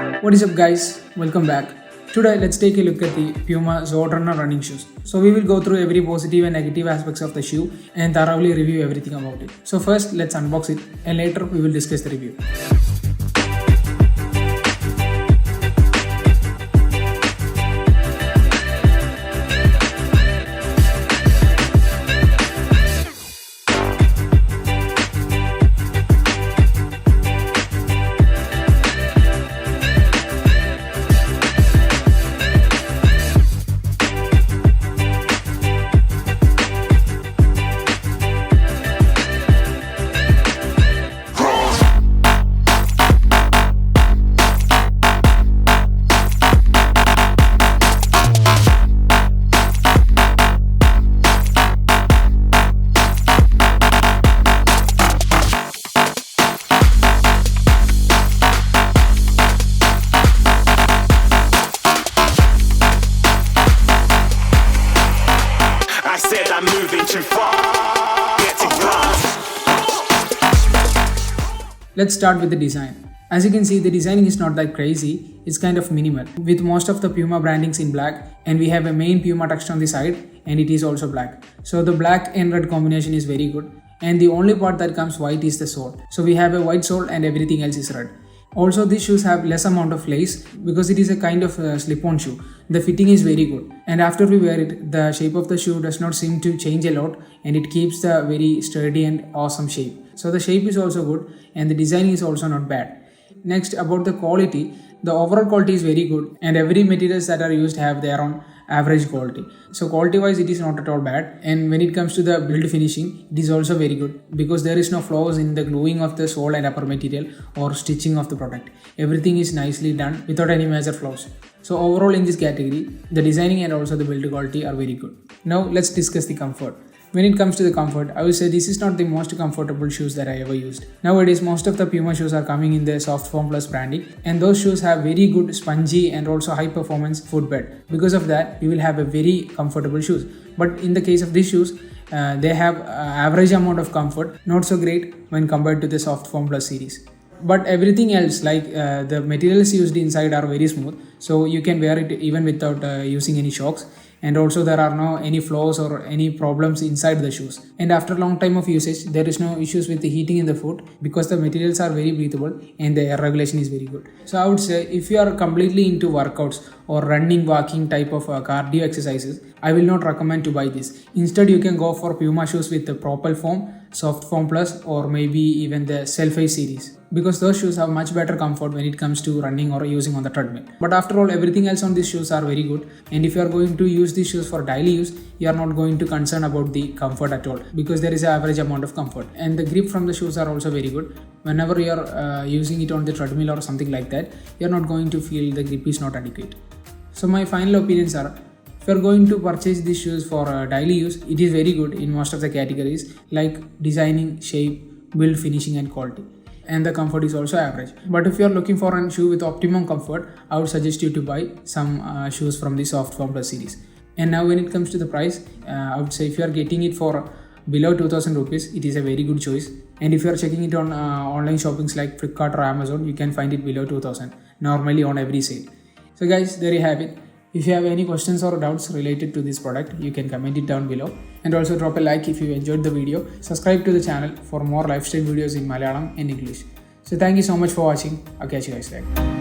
What is up guys, welcome back. Today let's take a look at the Puma ZOD runner running shoes. So we will go through every positive and negative aspects of the shoe and thoroughly review everything about it. So first let's unbox it and later we will discuss the review. I'm moving too far. Get to glass. Let's start with the design. As you can see, the designing is not that crazy, it's kind of minimal with most of the Puma brandings in black, and we have a main Puma text on the side and it is also black. So the black and red combination is very good, and the only part that comes white is the sole. So we have a white sole and everything else is red. Also, these shoes have less amount of lace because it is a kind of slip-on shoe. The fitting is very good, and after we wear it, the shape of the shoe does not seem to change a lot, and it keeps the very sturdy and awesome shape. So the shape is also good and the design is also not bad. Next, about the quality, the overall quality is very good and every materials that are used have their own average quality. So quality wise it is not at all bad, and when it comes to the build finishing, it is also very good because there is no flaws in the gluing of the sole and upper material or stitching of the product. Everything is nicely done without any major flaws. So overall in this category, the designing and also the build quality are very good. Now let's discuss the comfort. When it comes to the comfort, I would say this is not the most comfortable shoes that I ever used. Nowadays, most of the Puma shoes are coming in the Soft Foam Plus branding, and those shoes have very good spongy and also high performance footbed. Because of that, you will have a very comfortable shoes. But in the case of these shoes, they have average amount of comfort, not so great when compared to the Soft Foam Plus series. But everything else, like the materials used inside are very smooth, so you can wear it even without using any shocks. And also there are no any flaws or any problems inside the shoes, and after a long time of usage there is no issues with the heating in the foot because the materials are very breathable and the air regulation is very good. So I would say if you are completely into workouts or running, walking type of cardio exercises, I will not recommend to buy this. Instead you can go for Puma shoes with the Propel Foam, Soft Foam Plus, or maybe even the Selfie series, because those shoes have much better comfort when it comes to running or using on the treadmill. But after all, everything else on these shoes are very good, and if you are going to use these shoes for daily use, you are not going to concern about the comfort at all because there is an average amount of comfort, and the grip from the shoes are also very good. Whenever you are using it on the treadmill or something like that, you are not going to feel the grip is not adequate. So my final opinions are, if you are going to purchase these shoes for daily use, it is very good in most of the categories like designing, shape, build, finishing and quality. And the comfort is also average. But if you are looking for a shoe with optimum comfort, I would suggest you to buy some shoes from the Soft Foam Plus series. And now when it comes to the price, I would say if you are getting it for below 2000 rupees, it is a very good choice. And if you are checking it on online shoppings like Flipkart or Amazon, you can find it below 2000 normally on every sale. So guys, there you have it. If you have any questions or doubts related to this product, you can comment it down below, and also drop a like if you enjoyed the video. Subscribe to the channel for more lifestyle videos in Malayalam and English. So thank you so much for watching. I'll catch you guys later.